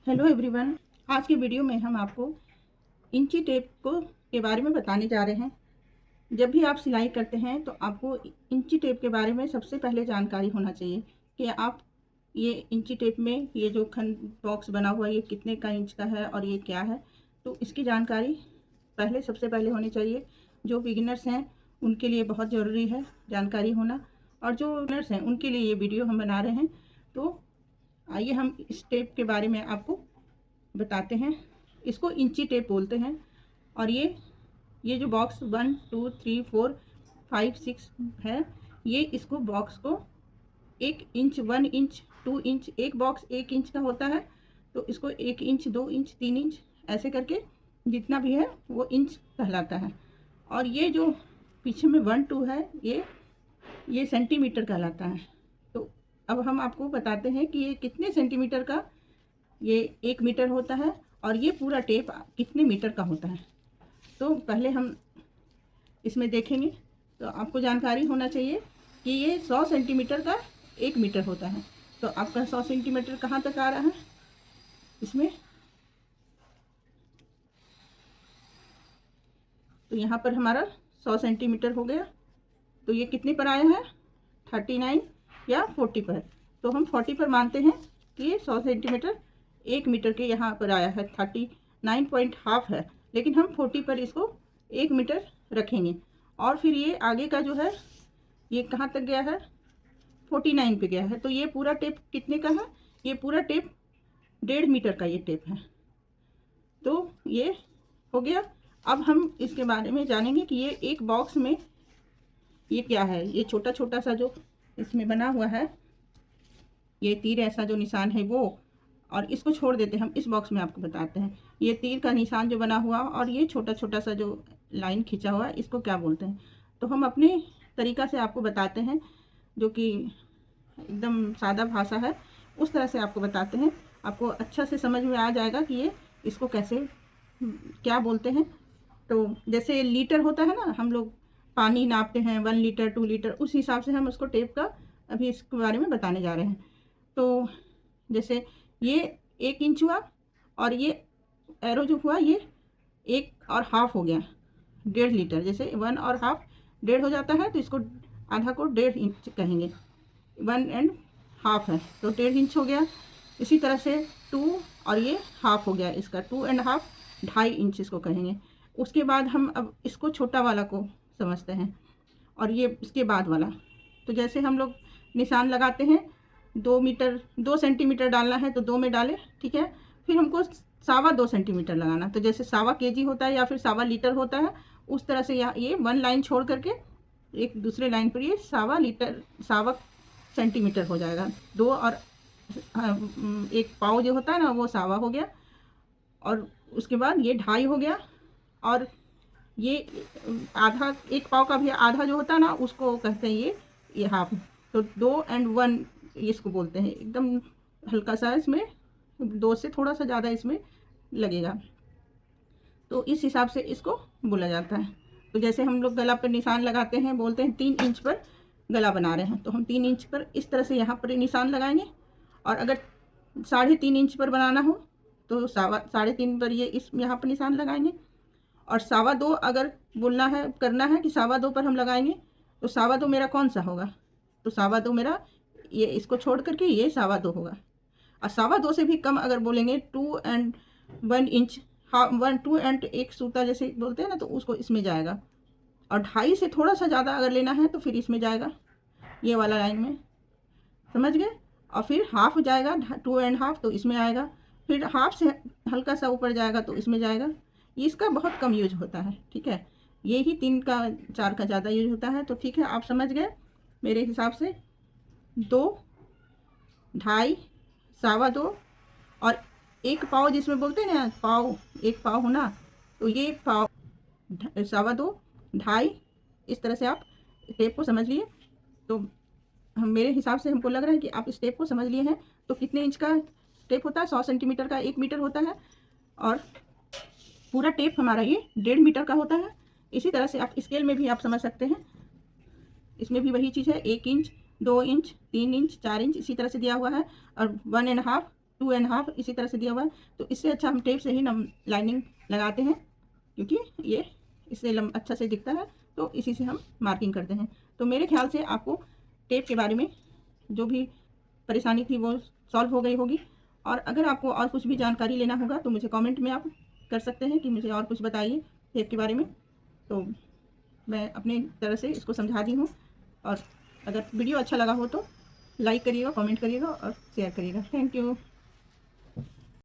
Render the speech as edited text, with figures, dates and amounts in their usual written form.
Hello everyone. आज की video में हम आपको इंची टेप के बारे में बताने जा रहे हैं। जब भी आप सिलाई करते हैं तो आपको इंची टेप के बारे में सबसे पहले जानकारी होना चाहिए कि आप ये इंची टेप में ये जो खन बॉक्स बना हुआ है ये कितने का इंच का है और ये क्या है, तो इसकी जानकारी सबसे पहले होनी चाहिए। जो बिगिनर्स हैं उनके लिए बहुत ज़रूरी है जानकारी होना, और जो बिगिनर्स हैं उनके लिए ये वीडियो हम बना रहे हैं। तो आइए हम इस टेप के बारे में आपको बताते हैं। इसको इंची टेप बोलते हैं। और ये जो बॉक्स 1 2 3 4 5 6 है, ये इसको बॉक्स को 1 इंच 1 इंच 2 इंच, एक बॉक्स 1 इंच का होता है तो इसको 1 इंच 2 इंच 3 इंच ऐसे करके जितना भी है वो इंच कहलाता है। और ये जो पीछे में 1 2 है ये सेंटीमीटर कहलाता है। तो अब हम आपको बताते हैं कि ये कितने सेंटीमीटर का, ये 1 मीटर होता है और ये पूरा टेप कितने मीटर का होता है। तो पहले हम इसमें देखेंगे। तो आपको जानकारी होना चाहिए कि ये 100 सेंटीमीटर का 1 मीटर होता है। तो आपका 100 सेंटीमीटर कहाँ तक आ रहा है इसमें, तो यहाँ पर हमारा 100 सेंटीमीटर हो गया। तो ये कितने पर आया है, 39 या 40 पर। तो हम 40 पर मानते हैं कि ये 100 सेंटीमीटर 1 मीटर के यहाँ पर आया है, 39.5 है, लेकिन हम 40 पर इसको 1 मीटर रखेंगे। और फिर ये आगे का जो है ये कहाँ तक गया है, 49 पे गया है। तो ये पूरा टेप कितने का है, ये पूरा टेप 1.5 मीटर का ये टेप है। तो ये हो गया। अब हम इसके बारे में जानेंगे कि ये एक बॉक्स में ये क्या है। ये छोटा छोटा सा जो इसमें बना हुआ है, ये तीर ऐसा जो निशान है वो, और इसको छोड़ देते हैं। हम इस बॉक्स में आपको बताते हैं ये तीर का निशान जो बना हुआ और ये छोटा छोटा सा जो लाइन खींचा हुआ है इसको क्या बोलते हैं। तो हम अपने तरीक़ा से आपको बताते हैं, जो कि एकदम सादा भाषा है, उस तरह से आपको बताते हैं। आपको अच्छा से समझ में आ जाएगा कि ये इसको कैसे क्या बोलते हैं। तो जैसे लीटर होता है ना, हम लोग पानी नापते हैं 1 लीटर 2 लीटर, उस हिसाब से हम उसको टेप का अभी इसके बारे में बताने जा रहे हैं। तो जैसे ये 1 इंच हुआ और ये एरो जो हुआ ये 1.5 हो गया, 1.5 लीटर। जैसे 1.5 1.5 हो जाता है तो इसको आधा को 1.5 इंच कहेंगे, 1.5 है तो 1.5 इंच हो गया। इसी तरह से 2 और ये हाफ हो गया इसका, 2.5 2.5 इंच इसको कहेंगे। उसके बाद हम अब इसको छोटा वाला को समझते हैं और ये इसके बाद वाला। तो जैसे हम लोग निशान लगाते हैं 2 मीटर 2 सेंटीमीटर डालना है तो 2 में डालें, ठीक है। फिर हमको 2.25 सेंटीमीटर लगाना, तो जैसे 1.25 केजी होता है या फिर 1.25 लीटर होता है, उस तरह से यहाँ ये 1 लाइन छोड़ करके एक दूसरे लाइन पर ये 1.25 लीटर 1.25 सेंटीमीटर हो जाएगा। 2 और 1 पाव जो होता है ना वो 1.25 हो गया, और उसके बाद ये 2.5 हो गया, और ये आधा 1 पाव का भी आधा जो होता है ना उसको कहते हैं ये हाफ। तो 2 और 1 इसको बोलते हैं। एकदम हल्का सा इसमें 2 से थोड़ा सा ज़्यादा इसमें लगेगा, तो इस हिसाब से इसको बोला जाता है। तो जैसे हम लोग गला पर निशान लगाते हैं, बोलते हैं 3 इंच पर गला बना रहे हैं, तो हम 3 इंच पर इस तरह से यहाँ पर निशान लगाएंगे। और अगर 3.5 इंच पर बनाना हो तो 3.5 पर ये इस यहाँ पर निशान लगाएंगे। और 2.25 अगर बोलना है करना है कि 2.25 पर हम लगाएंगे, तो 2.25 मेरा कौन सा होगा, तो 2.25 मेरा ये इसको छोड़ करके ये 2.25 होगा। और 2.25 से भी कम अगर बोलेंगे 2 और 1 इंच, हाफ 1 2 और 1 सूता जैसे बोलते हैं ना, तो उसको इसमें जाएगा। और 2.5 से थोड़ा सा ज़्यादा अगर लेना है तो फिर इसमें जाएगा, ये वाला लाइन में, समझ गए। और फिर हाफ जाएगा 2.5 तो इसमें आएगा, फिर हाफ से हल्का सा ऊपर जाएगा तो इसमें जाएगा। इसका बहुत कम यूज होता है, ठीक है। ये ही 3 का 4 का ज़्यादा यूज होता है। तो ठीक है, आप समझ गए मेरे हिसाब से। 2 2.5 2.25 और 1 पाव जिसमें बोलते हैं ना पाव, 1 पाव होना, तो ये पाव 2.25 2.5, इस तरह से आप टेप को समझ लिए। तो हम मेरे हिसाब से हमको लग रहा है कि आप इस टेप को समझ लिए हैं। तो कितने इंच का टेप होता है, 100 सेंटीमीटर का 1 मीटर होता है, और पूरा टेप हमारा ये 1.5 मीटर का होता है। इसी तरह से आप स्केल में भी आप समझ सकते हैं, इसमें भी वही चीज़ है, 1 इंच 2 इंच 3 इंच 4 इंच इसी तरह से दिया हुआ है। और 1.5 2.5 इसी तरह से दिया हुआ है। तो इससे अच्छा हम टेप से ही लाइनिंग लगाते हैं, क्योंकि ये इससे अच्छा से दिखता है, तो इसी से हम मार्किंग करते हैं। तो मेरे ख्याल से आपको टेप के बारे में जो भी परेशानी थी वो सॉल्व हो गई होगी। और अगर आपको और कुछ भी जानकारी लेना होगा तो मुझे कमेंट में आप कर सकते हैं कि मुझे और कुछ बताइए टेप के बारे में। तो मैं अपनी तरह से इसको समझा दी हूँ। और अगर वीडियो अच्छा लगा हो तो लाइक करिएगा, कमेंट करिएगा और शेयर करिएगा। Thank you.